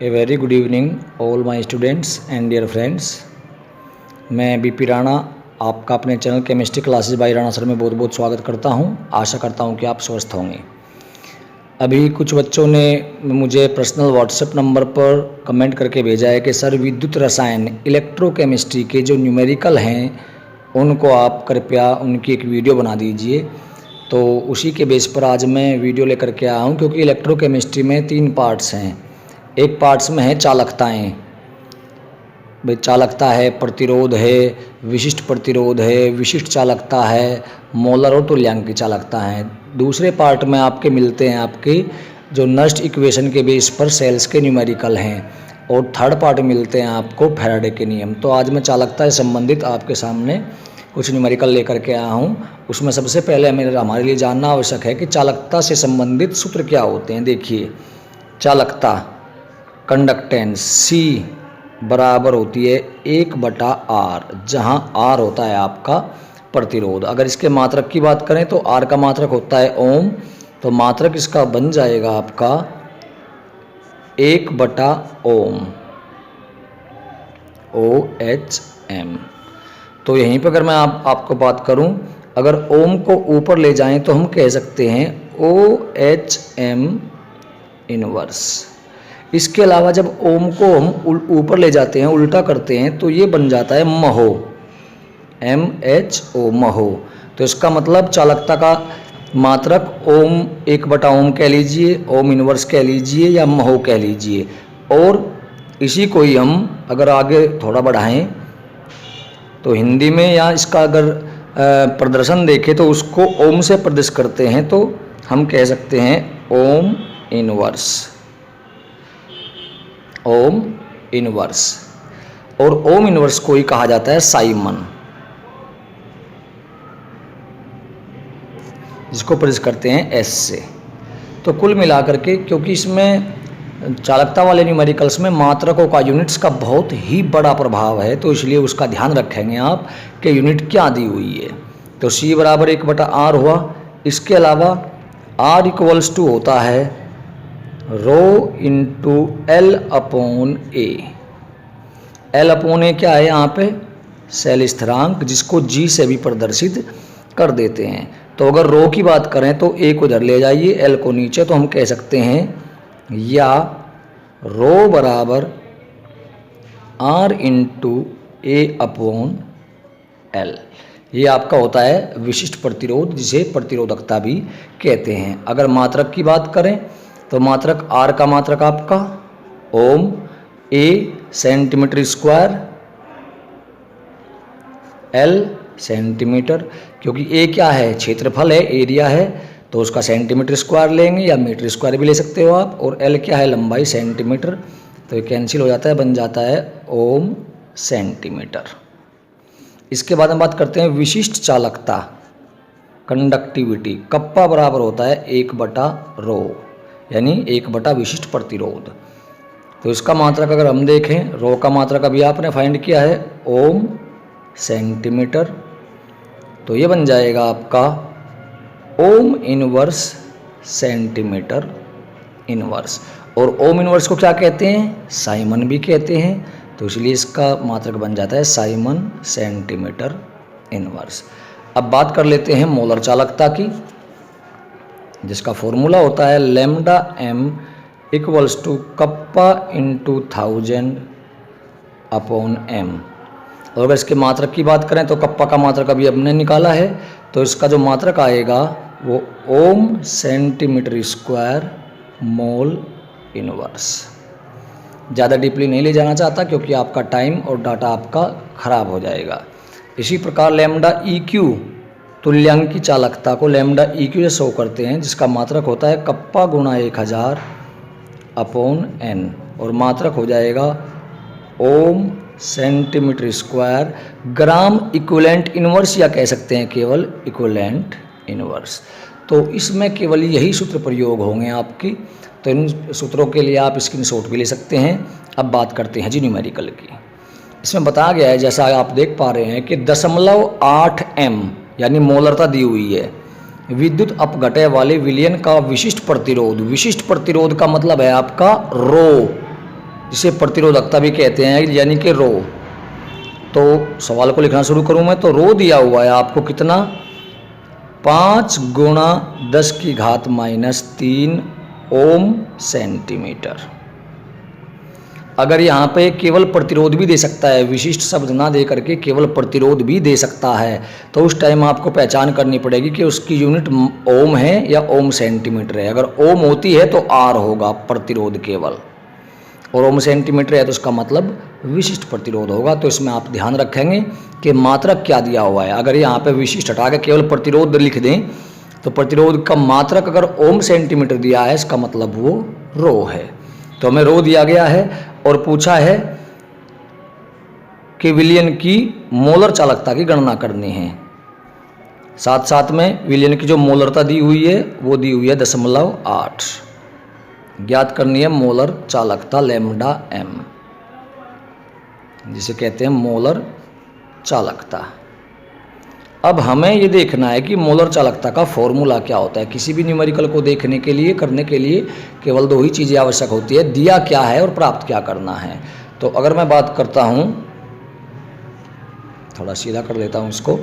A very good evening all my students and dear friends. मैं BP Rana आपका अपने channel chemistry classes by Rana sir में बहुत बहुत स्वागत करता हूं। आशा करता हूं कि आप स्वस्थ होंगे। अभी कुछ बच्चों ने मुझे पर्सनल व्हाट्सएप नंबर पर कमेंट करके भेजा है कि सर विद्युत रसायन इलेक्ट्रोकेमिस्ट्री के जो न्यूमेरिकल हैं उनको आप कृपया उनकी एक वीडियो बना दीजिए। तो उसी के बेस पर आज मैं वीडियो लेकर के आया हूँ, क्योंकि इलेक्ट्रोकेमिस्ट्री में 3 पार्ट्स हैं। एक पार्ट्स में है चालकताएँ, भाई चालकता है, प्रतिरोध है, विशिष्ट प्रतिरोध है, विशिष्ट चालकता है, मोलर और तुल्यांक की चालकता है। दूसरे पार्ट में आपके मिलते हैं आपके जो नस्ट इक्वेशन के बेस पर सेल्स के न्यूमेरिकल हैं, और थर्ड पार्ट मिलते हैं आपको फैराडे के नियम। तो आज मैं चालकता से संबंधित आपके सामने कुछ न्यूमेरिकल लेकर के आया हूँ। उसमें सबसे पहले हमारे लिए जानना आवश्यक है कि चालकता से संबंधित सूत्र क्या होते हैं। देखिए, चालकता कंडक्टेंस C बराबर होती है 1/R, जहाँ R होता है आपका प्रतिरोध। अगर इसके मात्रक की बात करें तो R का मात्रक होता है ओम, तो मात्रक इसका बन जाएगा आपका 1/ओम OHM। तो यहीं पर अगर मैं आपको बात करूं, अगर ओम को ऊपर ले जाएं तो हम कह सकते हैं OHM इनवर्स। इसके अलावा जब ओम को हम ऊपर ले जाते हैं, उल्टा करते हैं, तो ये बन जाता है महो MHO महो। तो इसका मतलब चालकता का मात्रक ओम 1/ओम कह लीजिए, ओम इनवर्स कह लीजिए, या महो कह लीजिए। और इसी को ही हम अगर आगे थोड़ा बढ़ाएं तो हिंदी में या इसका अगर प्रदर्शन देखें तो उसको ओम से प्रदर्शित करते हैं, तो हम कह सकते हैं ओम इनवर्स, ओम इनवर्स। और ओम इनवर्स को ही कहा जाता है साइमन, जिसको प्रदर्शित करते हैं S से। तो कुल मिलाकर के, क्योंकि इसमें चालकता वाले न्यूमेरिकल्स में मात्रकों का, यूनिट्स का बहुत ही बड़ा प्रभाव है, तो इसलिए उसका ध्यान रखेंगे आप कि यूनिट क्या दी हुई है। तो C बराबर 1/R हुआ। इसके अलावा R इक्वल्स टू होता है रो इंटू L/A। L/A क्या है यहाँ पे? सेल स्थिरांक, जिसको G से भी प्रदर्शित कर देते हैं। तो अगर रो की बात करें तो A को इधर ले जाइए, L को नीचे, तो हम कह सकते हैं या रो बराबर R इंटू A/L। ये आपका होता है विशिष्ट प्रतिरोध, जिसे प्रतिरोधकता भी कहते हैं। अगर मात्रक की बात करें तो मात्रक R का मात्रक आपका ओम, A centimetre square, L centimetre, क्योंकि A क्या है? क्षेत्रफल है, एरिया है, तो उसका सेंटीमीटर स्क्वायर लेंगे या मीटर स्क्वायर भी ले सकते हो आप। और L क्या है? लंबाई, सेंटीमीटर, तो ये कैंसिल हो जाता है, बन जाता है ओम सेंटीमीटर। इसके बाद हम बात करते हैं विशिष्ट चालकता कंडक्टिविटी। कप्पा बराबर होता है 1/रो, यानी 1/ विशिष्ट प्रतिरोध। तो इसका मात्रक अगर हम देखें, रो का मात्रक अभी आपने फाइंड किया है ओम सेंटीमीटर, तो ये बन जाएगा आपका ओम इनवर्स सेंटीमीटर इनवर्स। और ओम इनवर्स को क्या कहते हैं? साइमन भी कहते हैं, तो इसलिए इसका मात्रक बन जाता है साइमन सेंटीमीटर इनवर्स। अब बात कर लेते हैं मोलर चालकता की, जिसका फॉर्मूला होता है λm equals to kappa into 1000/m। और अगर इसके मात्रक की बात करें तो कप्पा का मात्रक अभी हमने निकाला है, तो इसका जो मात्रक आएगा वो ओम सेंटीमीटर स्क्वायर मोल इनवर्स। ज़्यादा डीपली नहीं ले जाना चाहता, क्योंकि आपका टाइम और डाटा आपका खराब हो जाएगा। इसी प्रकार λEq तुल्यांक की चालकता को λEq से शो करते हैं, जिसका मात्रक होता है कप्पा गुणा 1000/n, और मात्रक हो जाएगा ohm centimetre square gram equivalent inverse, या कह सकते हैं केवल इक्विवेलेंट इनवर्स। तो इसमें केवल यही सूत्र प्रयोग होंगे आपकी, तो इन सूत्रों के लिए आप स्क्रीनशॉट भी ले सकते हैं। अब बात करते हैं जी न्यूमेरिकल की। इसमें बताया गया है, जैसा आप देख पा रहे हैं, कि 0.8m यानी मोलरता दी हुई है विद्युत अपघटय वाले विलयन का विशिष्ट प्रतिरोध। विशिष्ट प्रतिरोध का मतलब है आपका रो, जिसे प्रतिरोधकता भी कहते हैं, यानी कि रो। तो सवाल को लिखना शुरू करूं मैं, तो रो दिया हुआ है आपको कितना, 5 गुणा 10 की घात -3 ओम सेंटीमीटर। अगर यहाँ पे केवल प्रतिरोध भी दे सकता है, विशिष्ट शब्द ना दे करके केवल प्रतिरोध भी दे सकता है, तो उस टाइम आपको पहचान करनी पड़ेगी कि उसकी यूनिट ओम है या ओम सेंटीमीटर है। अगर ओम होती है तो आर होगा प्रतिरोध केवल, और ओम सेंटीमीटर है तो उसका मतलब विशिष्ट प्रतिरोध होगा। तो इसमें आप ध्यान रखेंगे कि मात्रक क्या दिया हुआ है। अगर यहाँ पे विशिष्ट हटा के केवल प्रतिरोध लिख दें तो प्रतिरोध का मात्रक अगर ओम सेंटीमीटर दिया है, इसका मतलब वो रो है। तो हमें रो दिया गया है और पूछा है कि विलयन की मोलर चालकता की गणना करनी है। साथ साथ में विलयन की जो मोलरता दी हुई है वो दी हुई है 0.8। ज्ञात करनी है मोलर चालकता लैम्डा एम, जिसे कहते हैं मोलर चालकता। अब हमें ये देखना है कि मोलर चालकता का फॉर्मूला क्या होता है। किसी भी न्यूमेरिकल को देखने के लिए, करने के लिए केवल 2 ही चीज़ें आवश्यक होती है, दिया क्या है और प्राप्त क्या करना है। तो अगर मैं बात करता हूँ, थोड़ा सीधा कर लेता हूँ इसको,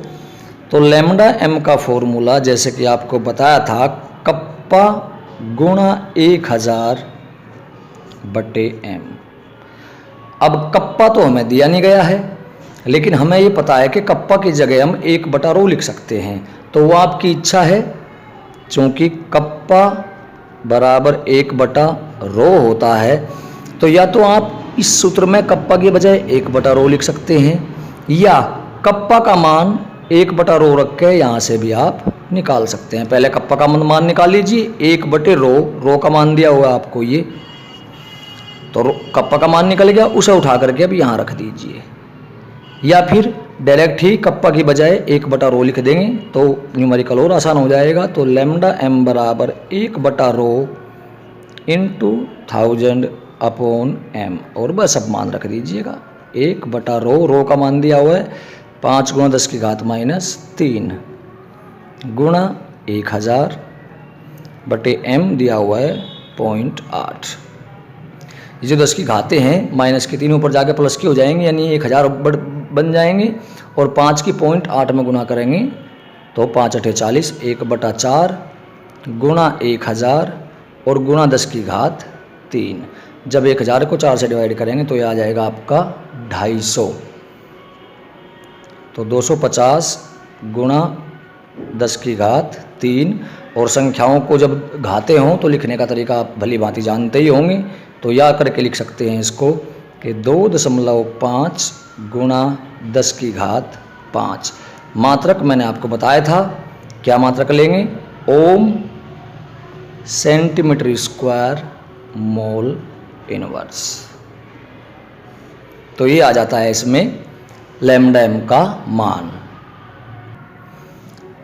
तो लैम्डा एम का फॉर्मूला जैसे कि आपको बताया था, कप्पा गुणा 1000/m। अब कप्पा तो हमें दिया नहीं गया है, लेकिन हमें ये पता है कि कप्पा की जगह हम 1/ρ लिख सकते हैं। तो वो आपकी इच्छा है, चूँकि कप्पा बराबर 1/ρ होता है, तो या तो आप इस सूत्र में कप्पा की बजाय 1/ρ लिख सकते हैं, या कप्पा का मान 1/ρ रख के यहाँ से भी आप निकाल सकते हैं। पहले कप्पा का मान निकाल लीजिए, 1/ρ, रो का मान दिया हुआ है आपको ये, तो कप्पा का मान निकल गया, उसे उठा करके अब यहाँ रख दीजिए। या फिर डायरेक्ट ही कप्पा की बजाय 1/ρ लिख देंगे तो न्यूमेरिकल और आसान हो जाएगा। तो लैम्डा एम बराबर 1/ρ इंटू 1000/m, और बस अब मान रख दीजिएगा 1/ρ। रो का मान दिया हुआ है 5 गुणा 10 की घात -3 गुणा 1000/m दिया हुआ है 0.8। ये जो 10 की घातें हैं, माइनस की 3 ऊपर जाके प्लस की हो जाएंगे, यानी 1000 बन जाएंगे, और 5 की 0.8 में गुना करेंगे तो 5 8 40, 1/4 गुणा 1000 और गुणा 10 की घात 3। जब 1000 को 4 से डिवाइड करेंगे तो ये आ जाएगा आपका 250। तो 250 गुणा 10 की घात 3। और संख्याओं को जब घाते हों तो लिखने का तरीका आप भली भांति जानते ही होंगे, तो या करके लिख सकते हैं इसको कि 2.5 गुणा 10 की घात 5। मात्रक मैंने आपको बताया था, क्या मात्रक लेंगे, ओम सेंटीमीटर स्क्वायर मोल इनवर्स। तो ये आ जाता है इसमें लैम्डा एम का मान।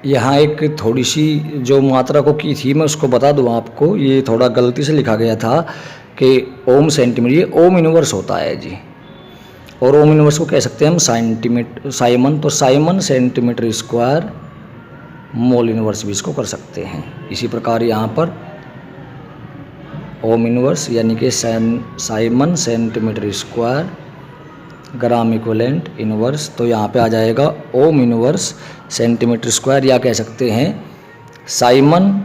यहाँ एक थोड़ी सी जो मात्रा को की थी मैं उसको बता दूँ आपको, ये थोड़ा गलती से लिखा गया था कि ओम सेंटीमीटर, ये ओम इनवर्स होता है जी, और ओम इनवर्स को कह सकते हैं हम सेंटीमीटर साइमन। तो Simon centimetre square mole inverse भी इसको कर सकते हैं। इसी प्रकार यहाँ पर ओम इनवर्स यानी कि Simon centimetre square gram equivalent inverse, तो यहाँ पे आ जाएगा ओम इनवर्स सेंटीमीटर स्क्वायर, या कह सकते हैं Simon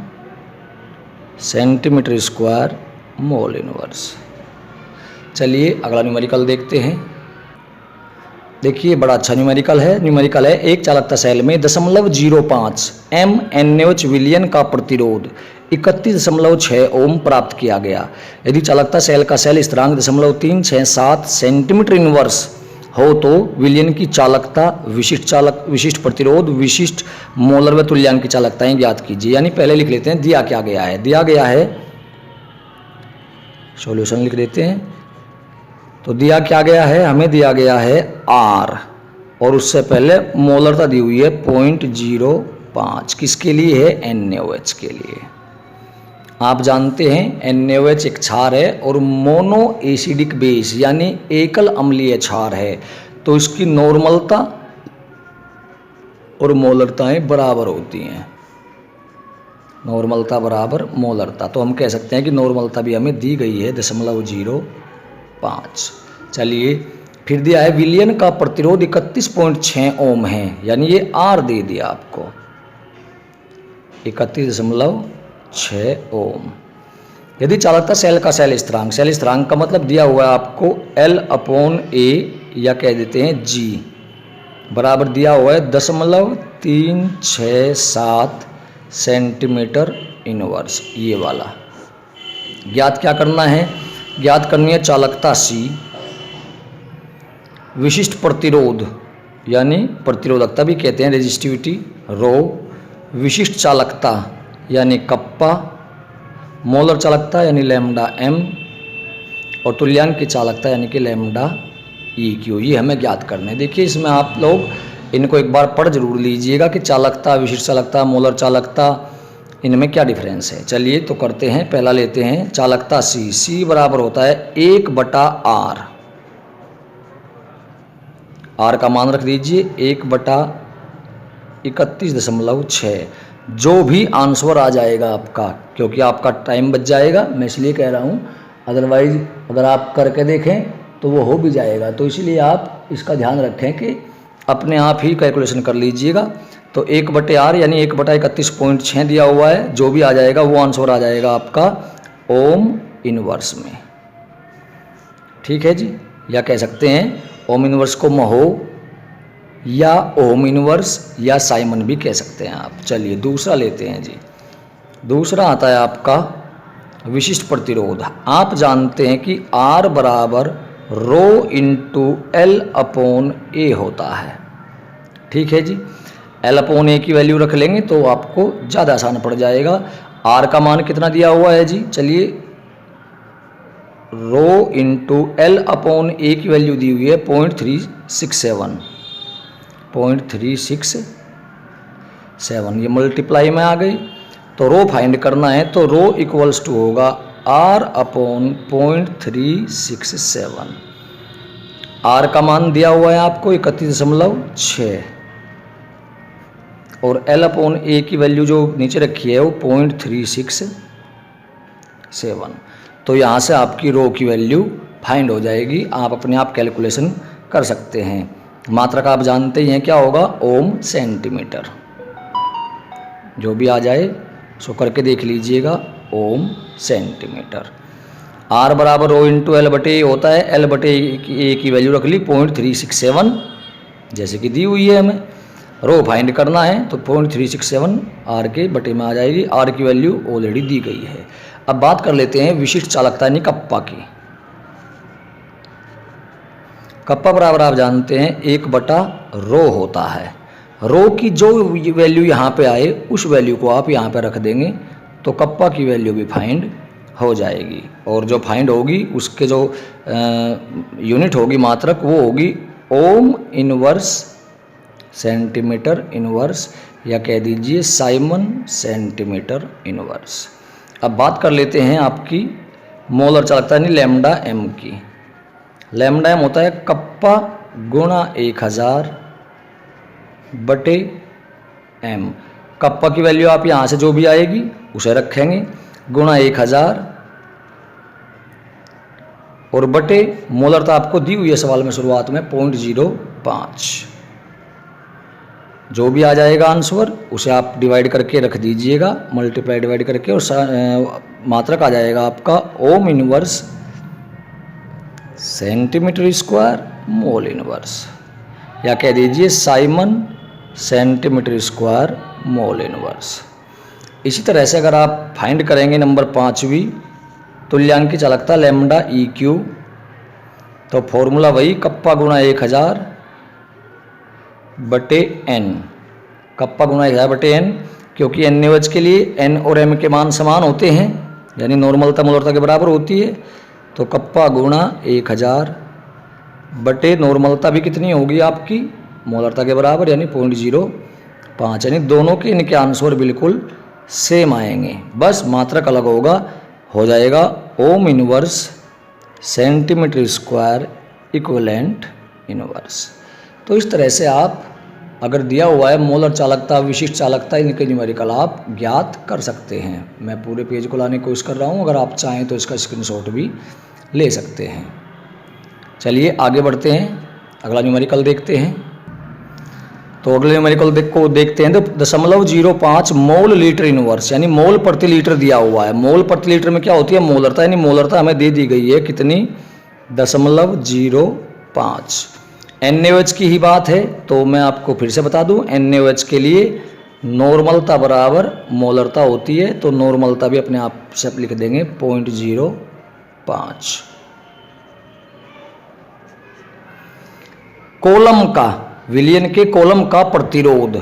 centimetre square mole inverse. चलिए अगला न्यूमेरिकल देखते हैं। देखिए बड़ा अच्छा न्यूमेरिकल है। एक चालकता सेल में 0.05 mNH विलयन का प्रतिरोध 31.6 ओम प्राप्त किया गया। यदि चालकता सेल का सेल स्थिरांक 0.367 सेंटीमीटर इनवर्स हो तो विलयन की चालकता, विशिष्ट प्रतिरोध, विशिष्ट मोलर व तुल्यांक की चालकताएं ज्ञात कीजिए। यानी पहले लिख लेते हैं दिया क्या गया है। दिया गया है, सॉल्यूशन लिख देते हैं। तो दिया क्या गया है, हमें दिया गया है R, और उससे पहले मोलरता दी हुई है 0.05। किसके लिए है, NaOH के लिए। आप जानते हैं NaOH एक क्षार है और मोनो एसिडिक बेस यानी एकल अम्लीय क्षार है, तो इसकी नॉर्मलता और मोलरताएं बराबर होती हैं। नॉर्मलता बराबर मोलरता, तो हम कह सकते हैं कि नॉर्मलता भी हमें दी गई है 0.05। 5। चलिए फिर दिया है विलियन का प्रतिरोध 31.6 ओम है, यानी ये आर दे दिया आपको 31.6 ओम। यदि चालकता सेल का सेल स्थिरांक का मतलब दिया हुआ है आपको L/A या कह देते हैं G बराबर दिया हुआ है 0.367 सेंटीमीटर इनवर्स, ये वाला। ज्ञात क्या करना है, ज्ञात करनी है चालकता C, विशिष्ट प्रतिरोध यानी प्रतिरोधकता भी कहते हैं रेजिस्टिविटी रो, विशिष्ट चालकता यानी कप्पा, मोलर चालकता यानी लैम्डा m और तुल्यांक की चालकता यानी कि लैम्डा EQ। ये हमें ज्ञात करने। देखिए इसमें आप लोग इनको एक बार पढ़ जरूर लीजिएगा कि चालकता, विशिष्ट चालकता, मोलर चालकता, इनमें क्या डिफरेंस है। चलिए तो करते हैं, पहला लेते हैं चालकता C बराबर होता है 1/R। R का मान रख दीजिए 1/31.6। जो भी आंसर आ जाएगा आपका, क्योंकि आपका टाइम बच जाएगा, मैं इसलिए कह रहा हूँ, अदरवाइज अगर आप करके देखें तो वो हो भी जाएगा। तो इसलिए आप इसका ध्यान रखें कि अपने आप ही कैलकुलेशन कर लीजिएगा। तो 1/R यानी 1/31.6 दिया हुआ है, जो भी आ जाएगा वो आंसर आ जाएगा आपका ओम इनवर्स में। ठीक है जी, या कह सकते हैं ओम इनवर्स को महो या ओम इनवर्स या साइमन भी कह सकते हैं आप। चलिए दूसरा लेते हैं जी। दूसरा आता है आपका विशिष्ट प्रतिरोध। आप जानते हैं कि R बराबर रो इंटू L/A होता है। ठीक है जी, L/A की वैल्यू रख लेंगे तो आपको ज़्यादा आसान पड़ जाएगा। R का मान कितना दिया हुआ है जी, चलिए रो इंटू L/A की वैल्यू दी हुई है 0.367, ये मल्टीप्लाई में आ गई। तो रो फाइंड करना है तो रो इक्वल्स टू होगा R/0.367। R का मान दिया हुआ है आपको 31.6 और L/A की वैल्यू जो नीचे रखी है वो 0.367। तो यहाँ से आपकी रो की वैल्यू फाइंड हो जाएगी। आप अपने आप कैलकुलेशन कर सकते हैं। मात्रक आप जानते ही हैं क्या होगा, ओम सेंटीमीटर। जो भी आ जाए सो करके देख लीजिएगा, ओम सेंटीमीटर। R बराबर रो इंटू L/A होता है। L/A की वैल्यू रख ली 0.367 जैसे कि दी हुई है। हमें रो फाइंड करना है तो 0.367 R के बटे में आ जाएगी। R की वैल्यू ऑलरेडी दी गई है। अब बात कर लेते हैं विशिष्ट चालकता यानी कप्पा की। कप्पा बराबर आप जानते हैं 1/रो होता है। रो की जो वैल्यू यहाँ पे आए उस वैल्यू को आप यहाँ पे रख देंगे तो कप्पा की वैल्यू भी फाइंड हो जाएगी। और जो फाइंड होगी उसके जो यूनिट होगी मात्रक वो होगी ओम इनवर्स सेंटीमीटर इनवर्स या कह दीजिए साइमन सेंटीमीटर इनवर्स। अब बात कर लेते हैं आपकी मोलर चालकता यानी लैम्डा m की। लैम्डा m होता है कप्पा गुणा 1000 बटे m। कप्पा की वैल्यू आप यहाँ से जो भी आएगी उसे रखेंगे गुणा 1000 और बटे मोलरता आपको दी हुई है सवाल में शुरुआत में 0.05। जो भी आ जाएगा आंसर उसे आप डिवाइड करके रख दीजिएगा, मल्टीप्लाई डिवाइड करके, और मात्रक आ जाएगा आपका ohm inverse centimetre square mole inverse या कह दीजिए Simon centimetre square mole inverse. इसी तरह से अगर आप फाइंड करेंगे नंबर 5वीं तुल्यांक की चालकता लैम्डा EQ तो फॉर्मूला वही कप्पा गुणा 1000 बटे n। कप्पा गुणा 1000 बटे n, क्योंकि n निवज के लिए n और m के मान समान होते हैं यानी नॉर्मलता मोलरता के बराबर होती है। तो कप्पा गुणा 1000 बटे नॉर्मलता भी कितनी होगी आपकी मोलरता के बराबर यानी 0.05। यानी दोनों के इनके आंसर बिल्कुल सेम आएंगे, बस मात्रक अलग होगा। हो जाएगा ओम inverse centimetre square equivalent inverse. तो इस तरह से आप अगर दिया हुआ है मोलर चालकता, विशिष्ट चालकता, इनके न्यूमेरिकल आप ज्ञात कर सकते हैं। मैं पूरे पेज को लाने की कोशिश कर रहा हूँ, अगर आप चाहें तो इसका स्क्रीनशॉट भी ले सकते हैं। चलिए आगे बढ़ते हैं, अगला न्यूमेरिकल देखते हैं। तो अगले न्यूमेरिकल को देखते हैं। तो 0.05 मोल लीटर इनवर्स, यानी मोल प्रति लीटर दिया हुआ है। मोल प्रति लीटर में क्या होती है? मोलरता, यानी मोलरता हमें दे दी गई है कितनी? 0.05। NaOH की ही बात है, तो मैं आपको फिर से बता दूं, NaOH के लिए नॉर्मलता बराबर मोलरता होती है, तो नॉर्मलता भी अपने आप से लिख देंगे 0.05। कॉलम का, विलियन के कॉलम का प्रतिरोध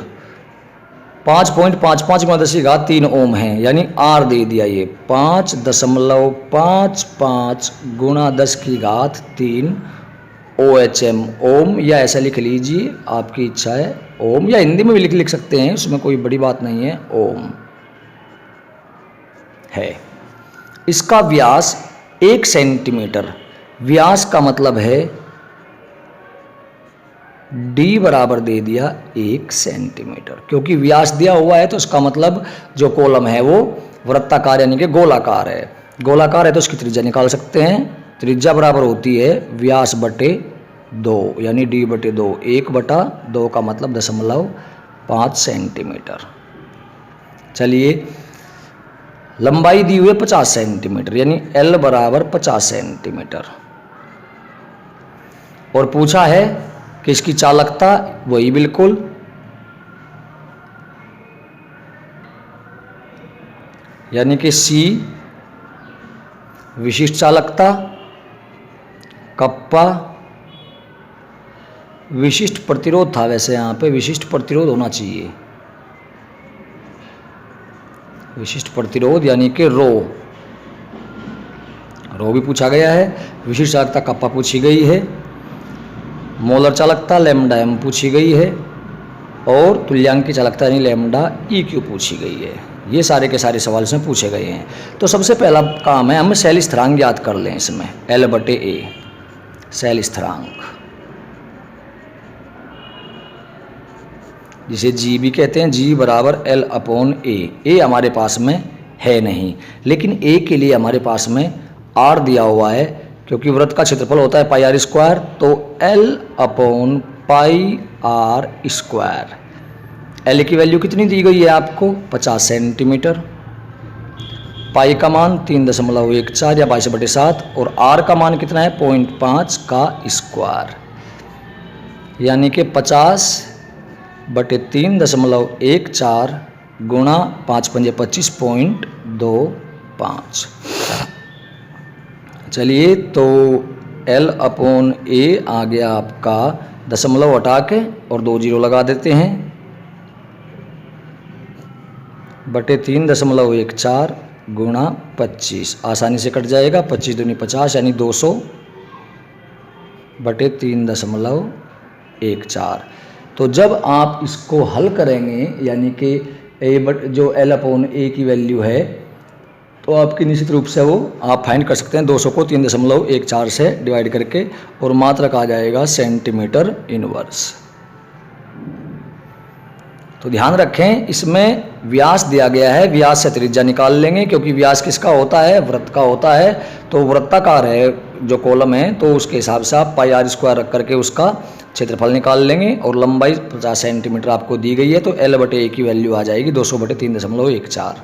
5.55 ओम है, यानी R दे दिया ये 5.55 गुणा 10⁻³ OHM ओम, या ऐसा लिख लीजिए, आपकी इच्छा है, ओम, या हिंदी में भी लिख सकते हैं, उसमें कोई बड़ी बात नहीं है, ओम है। इसका व्यास 1 सेंटीमीटर, व्यास का मतलब है D बराबर दे दिया 1 सेंटीमीटर, क्योंकि व्यास दिया हुआ है तो उसका मतलब जो कॉलम है वो वृत्ताकार यानी कि गोलाकार है। गोलाकार है तो उसकी त्रिज्या निकाल सकते हैं। त्रिज्या बराबर होती है व्यास बटे 2, यानी D बटे 2। 1/2 का मतलब 0.5 सेंटीमीटर। चलिए, लंबाई दी हुई है 50 सेंटीमीटर, यानी L बराबर 50 सेंटीमीटर, और पूछा है कि इसकी चालकता, वही बिल्कुल, यानी कि C विशिष्ट चालकता, कप्पा विशिष्ट प्रतिरोध था, वैसे यहाँ पे विशिष्ट प्रतिरोध होना चाहिए, विशिष्ट प्रतिरोध यानी कि रो भी पूछा गया है। विशिष्ट चालकता कप्पा पूछी गई है, मोलर चालकता लैम्डा m पूछी गई है, और तुल्यांक की चालकता यानी लैम्डा EQ पूछी गई है। ये सारे के सारे सवाल इसमें पूछे गए हैं। तो सबसे पहला काम है, हम शैल स्थिरांक याद कर लें इसमें, L/A शैल स्थिरांक, जिसे G भी कहते हैं। G बराबर L/A। A हमारे पास में है नहीं, लेकिन A के लिए हमारे पास में R दिया हुआ है, क्योंकि वृत्त का क्षेत्रफल होता है πr², तो L/πr²। L की वैल्यू कितनी दी गई है आपको? 50 सेंटीमीटर। पाई का मान 3.14 या 22/7, और R का मान कितना है? 0.5 का स्क्वायर, यानी कि 50/3.14 गुणा 5×5 = 25.25। चलिए, तो L/A आ गया आपका, दशमलव हटा के और 2 जीरो लगा देते हैं, बटे 3.14 गुणा 25, आसानी से कट जाएगा, 25 दूनी 50, यानी 200/3.14। तो जब आप इसको हल करेंगे, यानी कि जो L/A की वैल्यू है, तो आपकी निश्चित रूप से वो आप फाइंड कर सकते हैं 200 को 3.14 से डिवाइड करके, और मात्रक आ जाएगा सेंटीमीटर इनवर्स। तो ध्यान रखें, इसमें व्यास दिया गया है, व्यास से त्रिज्या निकाल लेंगे, क्योंकि व्यास किसका होता है? वृत्त का होता है। तो वृत्ताकार है जो कॉलम है, तो उसके हिसाब से आप πr² रख करके उसका क्षेत्रफल निकाल लेंगे, और लंबाई 50 सेंटीमीटर आपको दी गई है, तो L/A की वैल्यू आ जाएगी 200/3.14।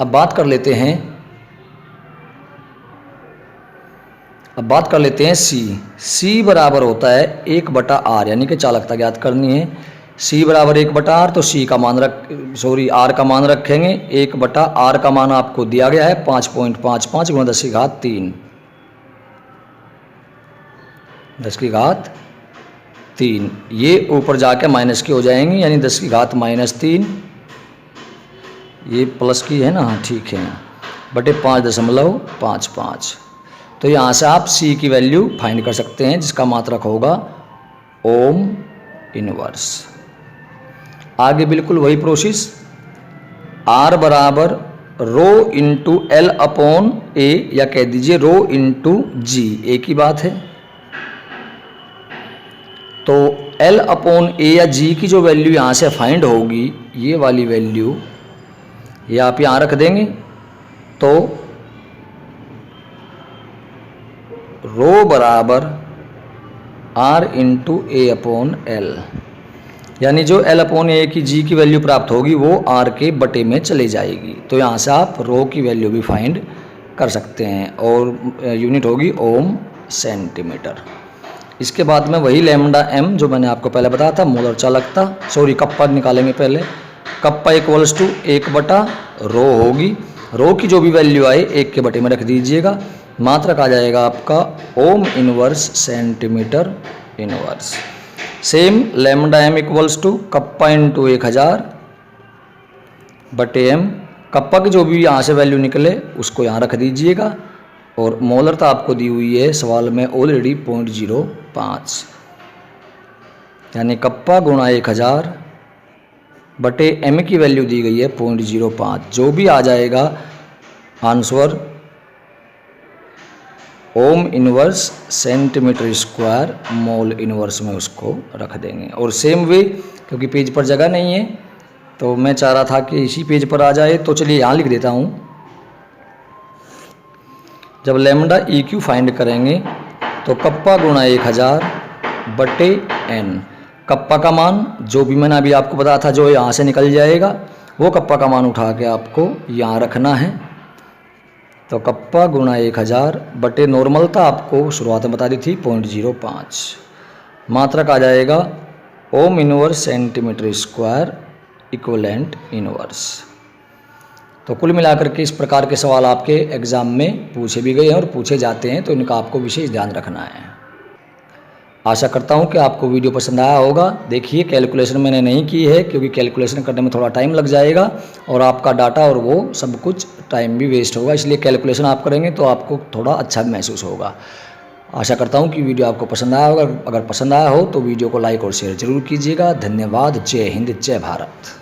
अब बात कर लेते हैं C बराबर होता है 1/R, यानी कि चालकता ज्ञात करनी है। C बराबर 1/R, तो R का मान रखेंगे 1/R का मान आपको दिया गया है 5.55 गुणा 10⁻³ 10⁻3। ये ऊपर जाके माइनस की हो जाएंगी, यानी 10⁻−3, ये प्लस की है ना, हाँ ठीक है, बटे 5.55। तो यहाँ से आप C की वैल्यू फाइंड कर सकते हैं, जिसका मात्रक होगा ओम इनवर्स। आगे बिल्कुल वही प्रोसेस, R बराबर रो इंटू L/A, या कह दीजिए रो इंटू G, एक ही बात है। तो L/A या G की जो वैल्यू यहाँ से फाइंड होगी, ये वाली वैल्यू ये आप यहाँ रख देंगे, तो रो बराबर R इंटू ए अपॉन एल, यानी जो L अपॉन ए की जी की वैल्यू प्राप्त होगी वो R के बटे में चली जाएगी। तो यहाँ से आप रो की वैल्यू भी फाइंड कर सकते हैं और यूनिट होगी ओम सेंटीमीटर। इसके बाद में वही लैम्डा एम जो मैंने आपको पहले बताया था मोलर चालकता, सॉरी कप्पा निकालेंगे पहले। कप्पा इक्वल्स टू 1/रो होगी, रो की जो भी वैल्यू आए 1 के बटे में रख दीजिएगा। मात्रक आ जाएगा आपका ohm inverse centimetre inverse. Same lambda m equals to kappa into 1000 बटे एम। कप्पा की जो भी यहाँ से वैल्यू निकले उसको यहाँ रख दीजिएगा और मोलरता आपको दी हुई है सवाल में ऑलरेडी 0.05, यानी कप्पा गुणा 1000 बटे एम की वैल्यू दी गई है 0.05। जो भी आ जाएगा आंसर ओम inverse centimetre square mole inverse में उसको रख देंगे। और सेम वे, क्योंकि पेज पर जगह नहीं है तो मैं चाह रहा था कि इसी पेज पर आ जाए, तो चलिए यहाँ लिख देता हूँ। जब लैम्डा ई क्यू फाइंड करेंगे तो कप्पा गुणा 1000 बटे एन, कप्पा का मान जो भी मैंने अभी आपको बताया था जो यहाँ से निकल जाएगा वो कप्पा का मान उठा के आपको यहाँ रखना है। तो कप्पा गुणा 1000 बटे नॉर्मल था आपको शुरुआत में बता दी थी 0.05। मात्रक आ जाएगा ओम inverse centimetre square equivalent inverse. तो कुल मिलाकर के इस प्रकार के सवाल आपके एग्ज़ाम में पूछे भी गए हैं और पूछे जाते हैं, तो इनका आपको विशेष ध्यान रखना है। आशा करता हूं कि आपको वीडियो पसंद आया होगा। देखिए कैलकुलेशन मैंने नहीं की है क्योंकि कैलकुलेशन करने में थोड़ा टाइम लग जाएगा और आपका डाटा और वो सब कुछ टाइम भी वेस्ट होगा, इसलिए कैलकुलेशन आप करेंगे तो आपको थोड़ा अच्छा महसूस होगा। आशा करता हूं कि वीडियो आपको पसंद आया होगा। अगर पसंद आया हो तो वीडियो को लाइक और शेयर जरूर कीजिएगा। धन्यवाद। जय हिंद, जय भारत।